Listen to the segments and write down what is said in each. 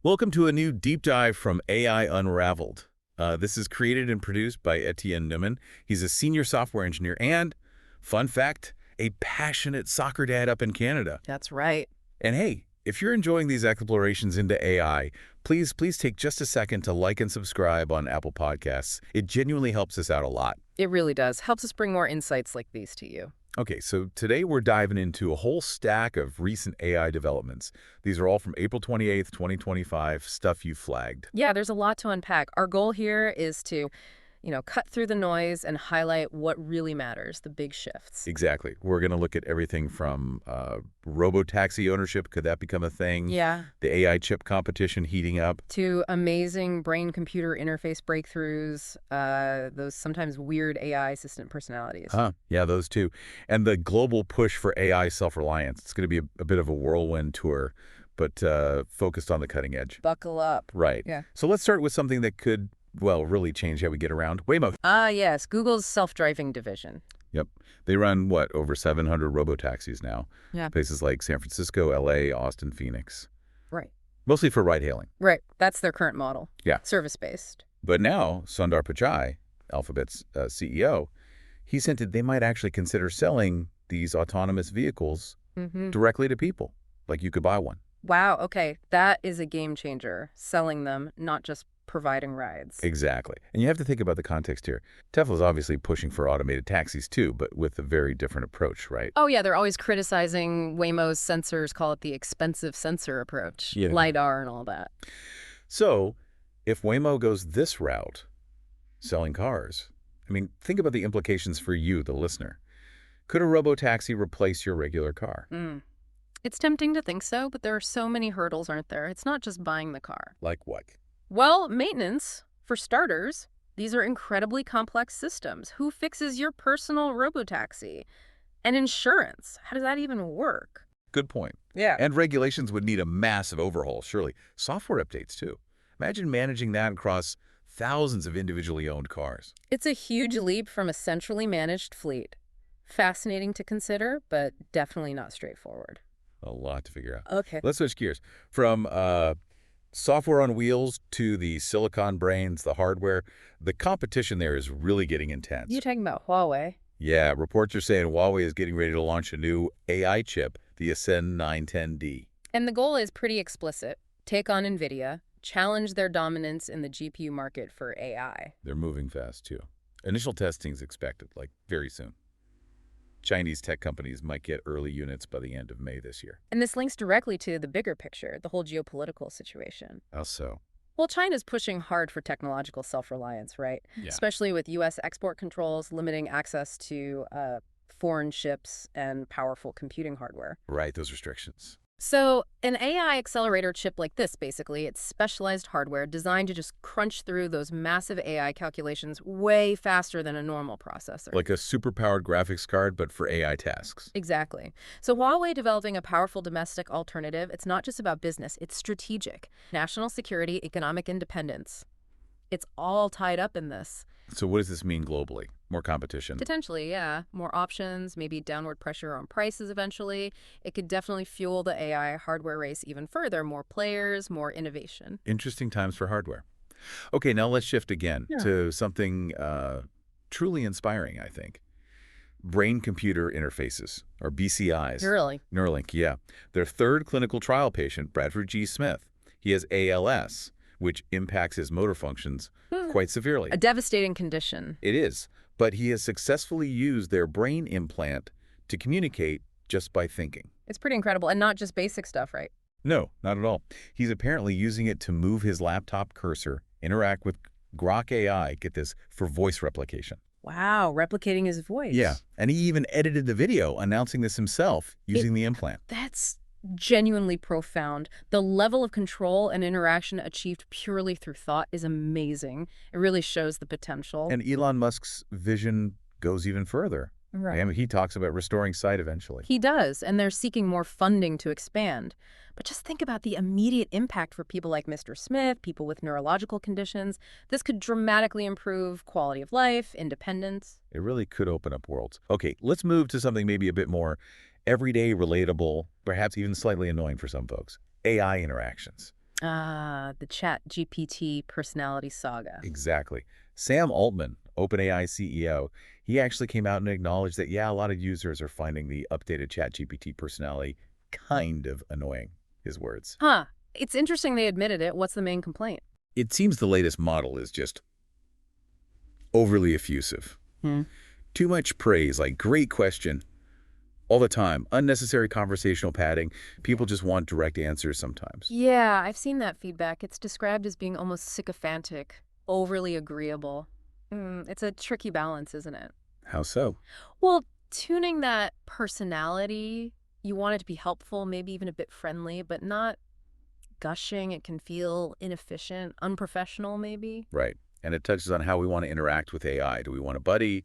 Welcome to a new deep dive from AI Unraveled. This is created and produced by Etienne Neumann. He's a senior software engineer and, fun fact, a passionate soccer dad up in Canada. That's right. And hey, if you're enjoying these explorations into AI, please take just a second to like and subscribe on Apple Podcasts. It genuinely helps us out a lot. It really does. Helps us bring more insights like these to you. Okay, so today we're diving into a whole stack of recent AI developments. These are all from April 28th, 2025, stuff you flagged. Yeah, there's a lot to unpack. Our goal here is to, cut through the noise and highlight what really matters, the big shifts. Exactly. We're going to look at everything from robo-taxi ownership, could that become a thing? Yeah. The AI chip competition heating up. To amazing brain-computer interface breakthroughs, those sometimes weird AI assistant personalities. Yeah, those two. And the global push for AI self-reliance. It's going to be a bit of a whirlwind tour, but focused on the cutting edge. Buckle up. Right. Yeah. So let's start with something that could, well, really change how we get around. Waymo. Yes, Google's self-driving division. Yep. They run, what, over 700 robo-taxis now. Yeah. Places like San Francisco, LA, Austin, Phoenix. Right. Mostly for ride-hailing. Right. That's their current model. Yeah. Service-based. But now, Sundar Pichai, Alphabet's CEO, he's hinted they might actually consider selling these autonomous vehicles directly to people. Like you could buy one. Wow, okay. That is a game changer. Selling them, not just providing rides. Exactly. And you have to think about the context here. Tesla's obviously pushing for automated taxis too, but with a very different approach, right? Oh, yeah, they're always criticizing Waymo's sensors, call it the expensive sensor approach, LiDAR and all that. So, if Waymo goes this route, selling cars, I mean, think about the implications for you, the listener. Could a robo-taxi replace your regular car? It's tempting to think so, but there are so many hurdles, aren't there? It's not just buying the car. Like what? Well, maintenance, for starters. These are incredibly complex systems. Who fixes your personal robotaxi? And insurance. How does that even work? Good point. Yeah. And regulations would need a massive overhaul, surely. Software updates, too. Imagine managing that across thousands of individually owned cars. It's a huge leap from a centrally managed fleet. Fascinating to consider, but definitely not straightforward. A lot to figure out. Okay. Let's switch gears. From software on wheels to the silicon brains, the hardware, the competition there is really getting intense. You're talking about Huawei. Yeah, reports are saying Huawei is getting ready to launch a new AI chip, the Ascend 910D. And the goal is pretty explicit. Take on Nvidia, challenge their dominance in the GPU market for AI. They're moving fast, too. Initial testing is expected, like, very soon. Chinese tech companies might get early units by the end of May this year. And this links directly to the bigger picture, the whole geopolitical situation. How so? Well, China's pushing hard for technological self-reliance, right? Yeah. Especially with U.S. export controls limiting access to foreign ships and powerful computing hardware. Right, those restrictions. So an AI accelerator chip like this, basically, it's specialized hardware designed to just crunch through those massive AI calculations way faster than a normal processor. Like a superpowered graphics card, but for AI tasks. Exactly. So Huawei developing a powerful domestic alternative, it's not just about business, it's strategic. National security, economic independence. It's all tied up in this. So what does this mean globally? More competition? Potentially, yeah. More options, maybe downward pressure on prices eventually. It could definitely fuel the AI hardware race even further. More players, more innovation. Interesting times for hardware. Okay, now let's shift again to something truly inspiring, I think. Brain-computer interfaces, or BCIs. Neuralink, yeah. Their third clinical trial patient, Bradford G. Smith, he has ALS, which impacts his motor functions quite severely. A devastating condition. It is, but he has successfully used their brain implant to communicate just by thinking. It's pretty incredible, and not just basic stuff, right? No, not at all. He's apparently using it to move his laptop cursor, interact with Grok AI, get this, for voice replication. Wow, replicating his voice. Yeah, and he even edited the video announcing this himself using the implant. That's genuinely profound. The level of control and interaction achieved purely through thought is amazing. It really shows the potential. And Elon Musk's vision goes even further. Right. I mean, he talks about restoring sight eventually. He does, and they're seeking more funding to expand. But just think about the immediate impact for people like Mr. Smith, people with neurological conditions. This could dramatically improve quality of life, independence. It really could open up worlds. Okay, let's move to something maybe a bit more everyday, relatable, perhaps even slightly annoying for some folks. AI interactions. Ah, the Chat GPT personality saga. Exactly. Sam Altman, OpenAI CEO, he actually came out and acknowledged that, yeah, a lot of users are finding the updated ChatGPT personality kind of annoying, his words. Huh. It's interesting they admitted it. What's the main complaint? It seems the latest model is just overly effusive. Hmm. Too much praise, like great question, all the time. Unnecessary conversational padding. People just want direct answers sometimes. Yeah, I've seen that feedback. It's described as being almost sycophantic, overly agreeable. It's a tricky balance, isn't it? How so? Well, tuning that personality, you want it to be helpful, maybe even a bit friendly, but not gushing. It can feel inefficient, unprofessional, maybe. Right. And it touches on how we want to interact with AI. Do we want a buddy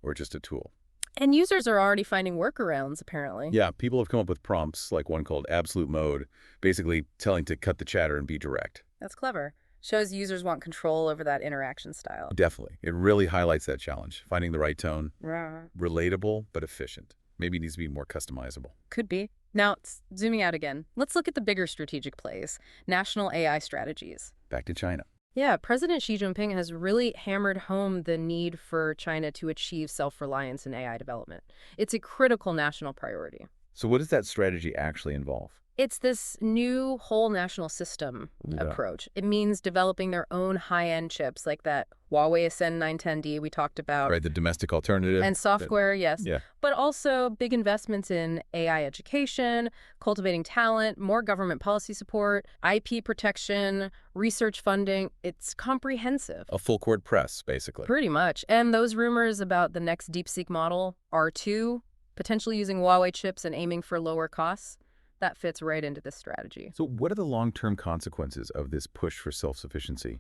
or just a tool? And users are already finding workarounds, apparently. Yeah, people have come up with prompts, like one called absolute mode, basically telling to cut the chatter and be direct. That's clever. Shows users want control over that interaction style. Definitely. It really highlights that challenge, finding the right tone. Right. Relatable, but efficient. Maybe it needs to be more customizable. Could be. Now, zooming out again, let's look at the bigger strategic plays, national AI strategies. Back to China. Yeah, President Xi Jinping has really hammered home the need for China to achieve self-reliance in AI development. It's a critical national priority. So what does that strategy actually involve? It's this new whole national system approach. It means developing their own high-end chips like that Huawei Ascend 910D we talked about. Right, the domestic alternative. And software, yes. Yeah. But also big investments in AI education, cultivating talent, more government policy support, IP protection, research funding. It's comprehensive. A full court press, basically. Pretty much. And those rumors about the next DeepSeek model, R2, potentially using Huawei chips and aiming for lower costs, that fits right into this strategy. So what are the long-term consequences of this push for self-sufficiency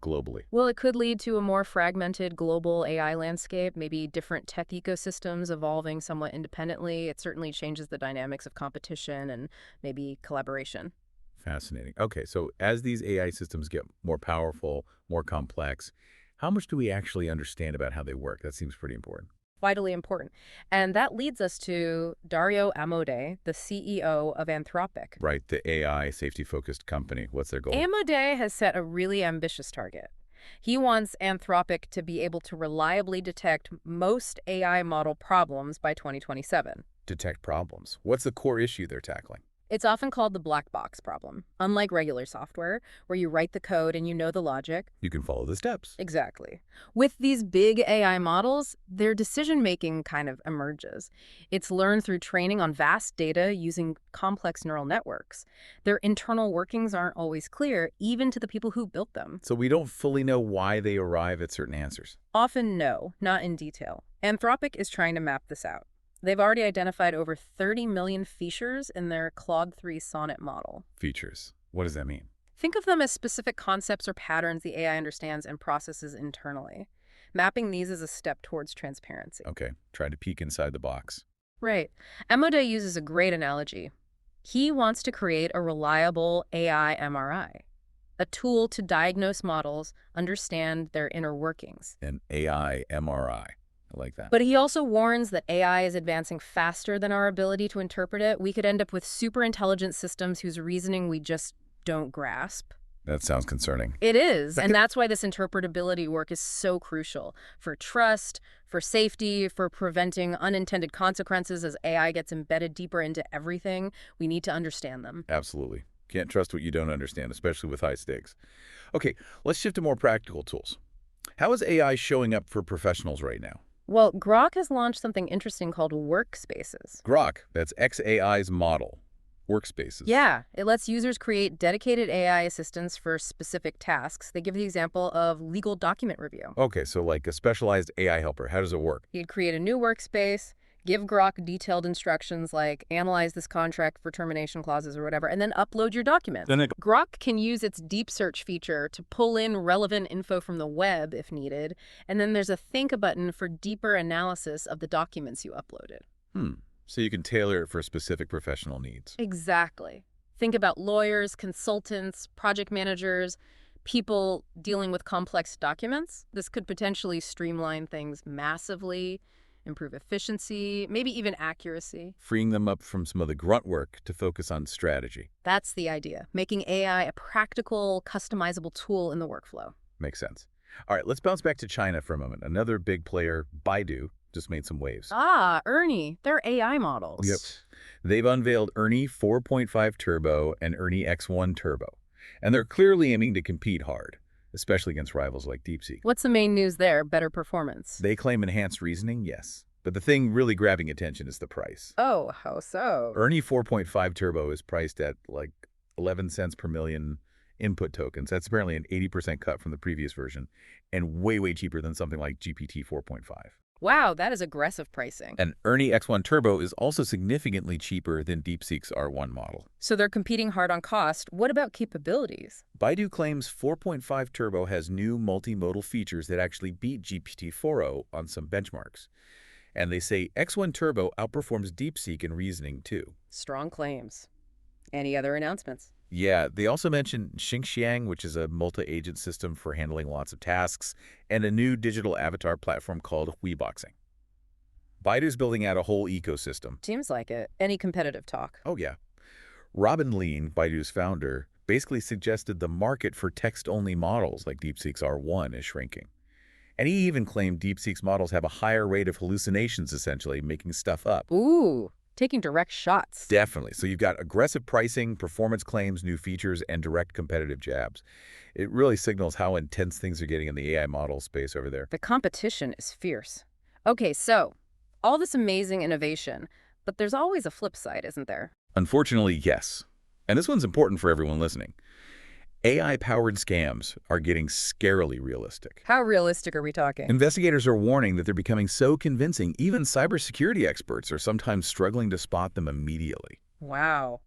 globally? Well, it could lead to a more fragmented global AI landscape, maybe different tech ecosystems evolving somewhat independently. It certainly changes the dynamics of competition and maybe collaboration. Fascinating. Okay, so as these AI systems get more powerful, more complex, how much do we actually understand about how they work? That seems pretty important. Vitally important. And that leads us to Dario Amodei, the CEO of Anthropic. Right, the AI safety-focused company. What's their goal? Amodei has set a really ambitious target. He wants Anthropic to be able to reliably detect most AI model problems by 2027. Detect problems. What's the core issue they're tackling? It's often called the black box problem. Unlike regular software, where you write the code and you know the logic. You can follow the steps. Exactly. With these big AI models, their decision-making kind of emerges. It's learned through training on vast data using complex neural networks. Their internal workings aren't always clear, even to the people who built them. So we don't fully know why they arrive at certain answers. Often no, not in detail. Anthropic is trying to map this out. They've already identified over 30 million features in their Claude 3 Sonnet model. Features. What does that mean? Think of them as specific concepts or patterns the AI understands and processes internally. Mapping these is a step towards transparency. Okay, try to peek inside the box. Right. Amodei uses a great analogy. He wants to create a reliable AI MRI, a tool to diagnose models, understand their inner workings. An AI MRI. I like that. But he also warns that AI is advancing faster than our ability to interpret it. We could end up with super intelligent systems whose reasoning we just don't grasp. That sounds concerning. It is, and that's why this interpretability work is so crucial for trust, for safety, for preventing unintended consequences as AI gets embedded deeper into everything. We need to understand them. Absolutely. Can't trust what you don't understand, especially with high stakes. Okay, let's shift to more practical tools. How is AI showing up for professionals right now? Well, Grok has launched something interesting called Workspaces. Grok, that's xAI's model. Workspaces. Yeah, it lets users create dedicated AI assistants for specific tasks. They give the example of legal document review. Okay, so like a specialized AI helper. How does it work? You'd create a new workspace, give Grok detailed instructions like analyze this contract for termination clauses or whatever, and then upload your documents. Grok can use its deep search feature to pull in relevant info from the web if needed, and then there's a think button for deeper analysis of the documents you uploaded. So you can tailor it for specific professional needs. Exactly. Think about lawyers, consultants, project managers, people dealing with complex documents. This could potentially streamline things massively, improve efficiency, maybe even accuracy. Freeing them up from some of the grunt work to focus on strategy. That's the idea, making AI a practical, customizable tool in the workflow. Makes sense. All right, let's bounce back to China for a moment. Another big player, Baidu, just made some waves. Ah, Ernie, they're AI models. Yep. They've unveiled Ernie 4.5 Turbo and Ernie X1 Turbo, and they're clearly aiming to compete hard, especially against rivals like DeepSeek. What's the main news there? Better performance? They claim enhanced reasoning, yes. But the thing really grabbing attention is the price. Oh, how so? Ernie 4.5 Turbo is priced at like 11 cents per million input tokens. That's apparently an 80% cut from the previous version and way, way cheaper than something like GPT 4.5. Wow, that is aggressive pricing. And Ernie X1 Turbo is also significantly cheaper than DeepSeek's R1 model. So they're competing hard on cost. What about capabilities? Baidu claims 4.5 Turbo has new multimodal features that actually beat GPT-4o on some benchmarks. And they say X1 Turbo outperforms DeepSeek in reasoning, too. Strong claims. Any other announcements? Yeah, they also mentioned Xingxiang, which is a multi-agent system for handling lots of tasks, and a new digital avatar platform called Huiboxing. Baidu's building out a whole ecosystem. Seems like it. Any competitive talk? Oh, yeah. Robin Lean, Baidu's founder, basically suggested the market for text-only models like DeepSeek's R1 is shrinking. And he even claimed DeepSeek's models have a higher rate of hallucinations, essentially, making stuff up. Ooh. Taking direct shots. Definitely. So you've got aggressive pricing, performance claims, new features, and direct competitive jabs. It really signals how intense things are getting in the AI model space over there. The competition is fierce. Okay, so all this amazing innovation, but there's always a flip side, isn't there? Unfortunately, yes. And this one's important for everyone listening. AI-powered scams are getting scarily realistic. How realistic are we talking? Investigators are warning that they're becoming so convincing, even cybersecurity experts are sometimes struggling to spot them immediately. Wow.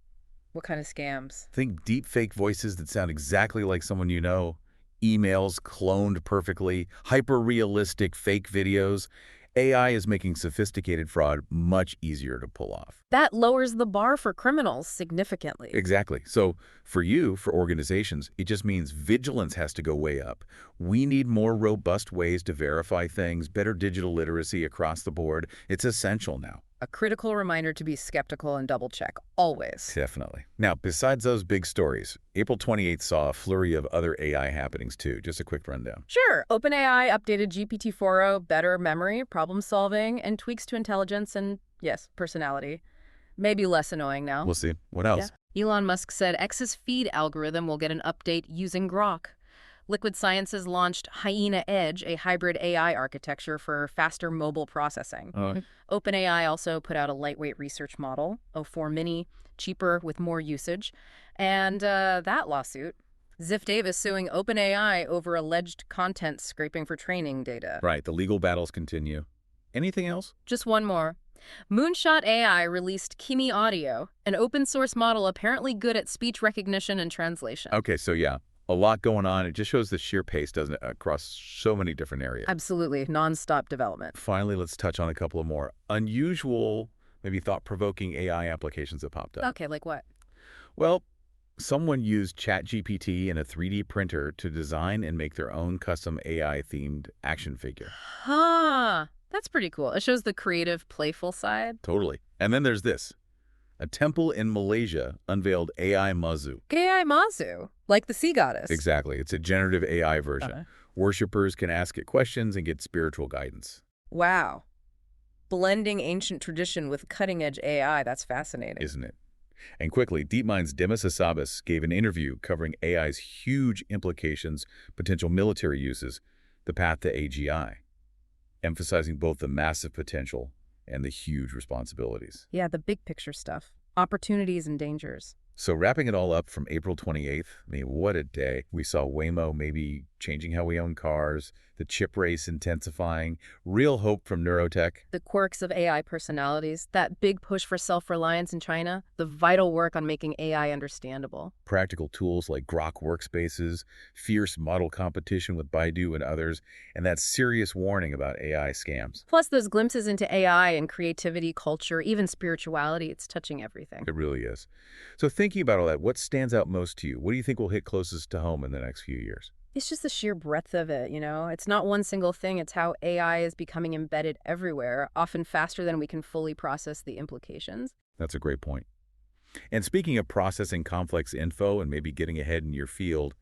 What kind of scams? Think deep fake voices that sound exactly like someone you know, emails cloned perfectly, hyper-realistic fake videos. AI is making sophisticated fraud much easier to pull off. That lowers the bar for criminals significantly. Exactly. So for organizations, it just means vigilance has to go way up. We need more robust ways to verify things, better digital literacy across the board. It's essential now. A critical reminder to be skeptical and double-check, always. Definitely. Now, besides those big stories, April 28th saw a flurry of other AI happenings, too. Just a quick rundown. Sure. OpenAI updated GPT-4o, better memory, problem-solving, and tweaks to intelligence and, yes, personality. Maybe less annoying now. We'll see. What else? Yeah. Elon Musk said X's feed algorithm will get an update using Grok. Liquid Sciences launched Hyena Edge, a hybrid AI architecture for faster mobile processing. OpenAI also put out a lightweight research model, O4 Mini, cheaper with more usage. And that lawsuit, Ziff Davis suing OpenAI over alleged content scraping for training data. Right, the legal battles continue. Anything else? Just one more. Moonshot AI released Kimi Audio, an open-source model apparently good at speech recognition and translation. Okay, so yeah. A lot going on. It just shows the sheer pace, doesn't it, across so many different areas. Absolutely. Non-stop development. Finally, let's touch on a couple of more unusual, maybe thought-provoking AI applications that popped up. Okay, like what? Well, someone used ChatGPT and a 3D printer to design and make their own custom AI-themed action figure. Huh. That's pretty cool. It shows the creative, playful side. Totally. And then there's this. A temple in Malaysia unveiled AI Mazu. AI Mazu? Like the sea goddess? Exactly. It's a generative AI version. Worshippers can ask it questions and get spiritual guidance. Wow. Blending ancient tradition with cutting-edge AI, that's fascinating. Isn't it? And quickly, DeepMind's Demis Hassabis gave an interview covering AI's huge implications, potential military uses, the path to AGI, emphasizing both the massive potential and the huge responsibilities. Yeah, the big picture stuff. Opportunities and dangers. So wrapping it all up from April 28th, I mean, what a day. We saw Waymo maybe changing how we own cars, the chip race intensifying, real hope from neurotech. The quirks of AI personalities, that big push for self-reliance in China, the vital work on making AI understandable. Practical tools like Grok Workspaces, fierce model competition with Baidu and others, and that serious warning about AI scams. Plus those glimpses into AI and creativity, culture, even spirituality, it's touching everything. It really is. So thinking about all that, what stands out most to you? What do you think will hit closest to home in the next few years? It's just the sheer breadth of it, you know? It's not one single thing. It's how AI is becoming embedded everywhere, often faster than we can fully process the implications. That's a great point. And speaking of processing complex info and maybe getting ahead in your field,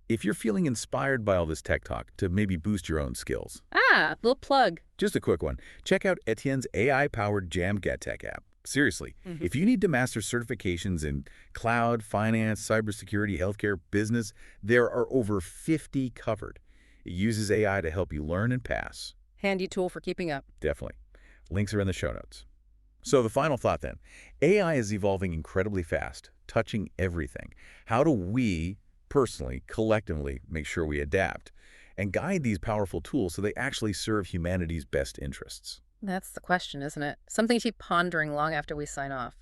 if you're feeling inspired by all this tech talk to maybe boost your own skills. Little plug. Just a quick one. Check out Etienne's AI-powered JamGetTech app. Seriously, if you need to master certifications in cloud, finance, cybersecurity, healthcare, business, there are over 50 covered. It uses AI to help you learn and pass. Handy tool for keeping up. Definitely. Links are in the show notes. So the final thought then. AI is evolving incredibly fast, touching everything. How do we, personally, collectively, make sure we adapt and guide these powerful tools so they actually serve humanity's best interests? That's the question, isn't it? Something to keep pondering long after we sign off.